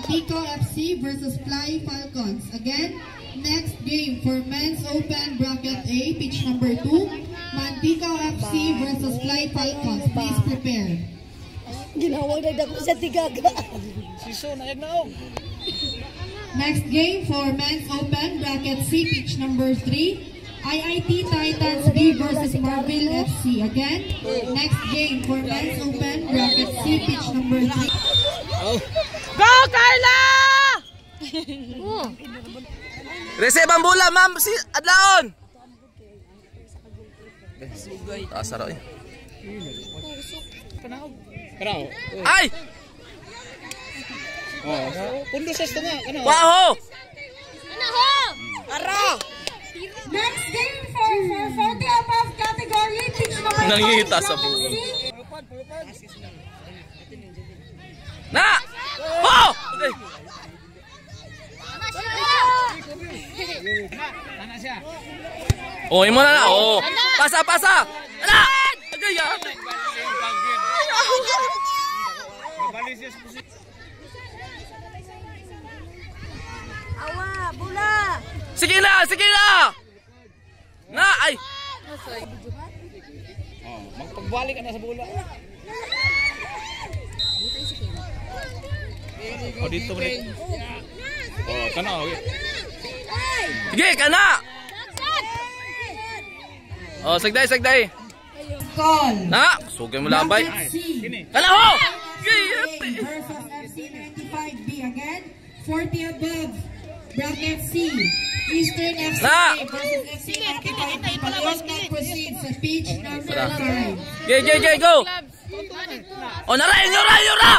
Mantico FC versus Fly Falcons. Again, next game for Men's Open Bracket A, pitch number 2. Mantico FC versus Fly Falcons. Please prepare. Ginawag na dako sa tigaga. Next game for Men's Open Bracket C, pitch number 3. IIT Titans B versus Marvel FC. Again, next game for Men's Open Bracket C, pitch number 3. Go, Carla! Receive ang bola, ma'am. Si Adlaon. Asar eh. Ay! Pundo sa ito nga. Waho! Ano ho? Ara! Next game for 40 above category, pitch number 5. Nangita sa buwan. Na! Oh! Okay. Oh, imo na. Oh. Pasa, pasa. Ala! Agay. Awa, bola! Sige na, sige na. Na, ay. Magpagbalik ka na sa bola. Oh, dito mo rin. Oh, kana. Sige, kana. Oh, sagday, sagday. Call. Na, sugay mo labay. C Kana ho. versus FC 95B. Again, 40 above bracket C. Eastern FC versus FC 95B. Pagkos na proceed sa pitch number 5. Go. Oh, nara, yura.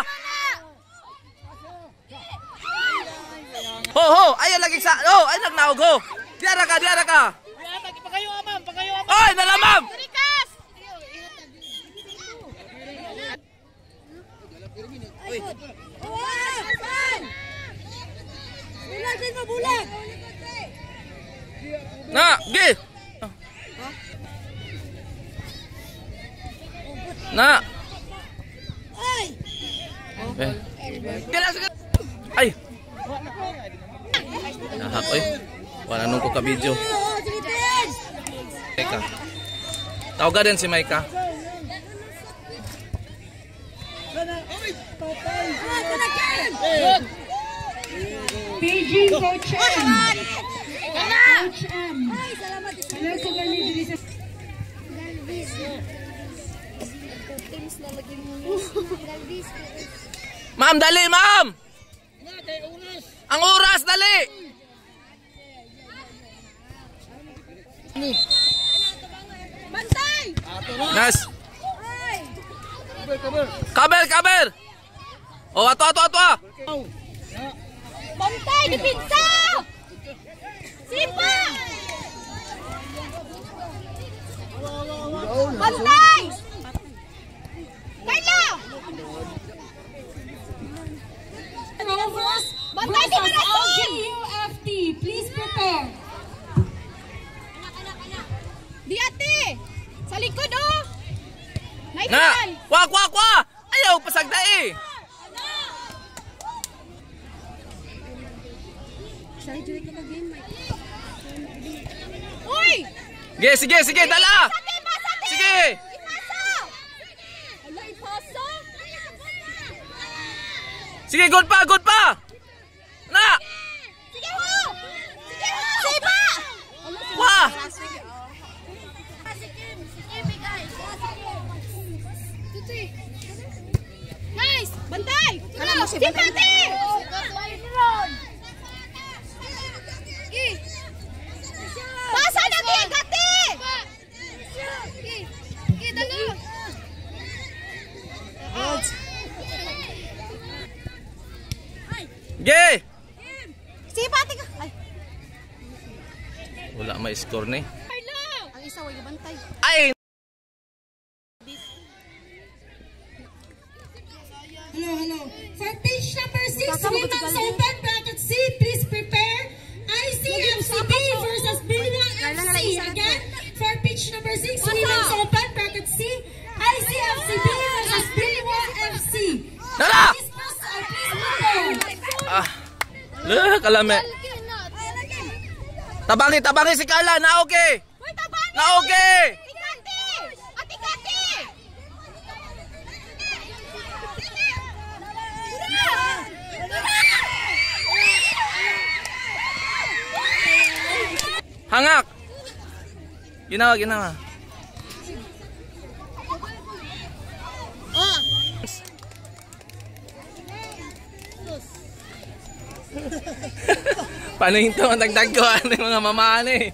Ho, ay lagi sa. Oh, ay nagnaog ho. Diara ka. Pagayo amam. Oy, nalamam. Uy! Bulag mo, bulag! Na, gi. Na. Ay! Ay. Nahak oy. Wala nung ko ka video. Maika. Tawag din si Maika. PG Coach M. Coach M. Hello sa gani diri sa Ma'am, dali, ma'am. Ang oras, dali. Bantay! Nas. Kaber. Oh, ato. Bantay! Dipinsa! Sipa! Bantay! Carla! Bantay si Marason! UFT, please prepare. Di ate! Sa likod oh! May Na. kan! Kwa. Ayaw pasagda eh. Uy! Sige, dala. Sige. Ala, ipasa! Sige, good pa. Na. Sige ho! Sipa! Wah. Nice! Bantay! Si Pati! Pasa na kaya gati! Dalo! Ge. Si Pati ka! Ay! Wala may score ni. Ang isa way bantay. Ay. Hello. For pitch number 6, Women's Open Bracket C, please prepare. ICFCB versus Bilwa FC. Again, for pitch number 6, Women's Open Bracket C, ICFCB versus Bilwa FC. Dala. Please prepare. Ah. Kalame. Tabangi si Carla. Na okay. Uy, tabangi! Na okay. Tikati! Atikati! Hangak. Ginawa. Oh! Paano yung ito? Dagdag ko yung mga mamaan eh.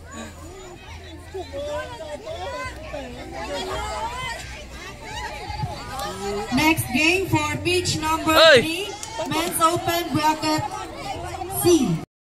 Next game for pitch number Oy! 3, Men's Open Bracket C.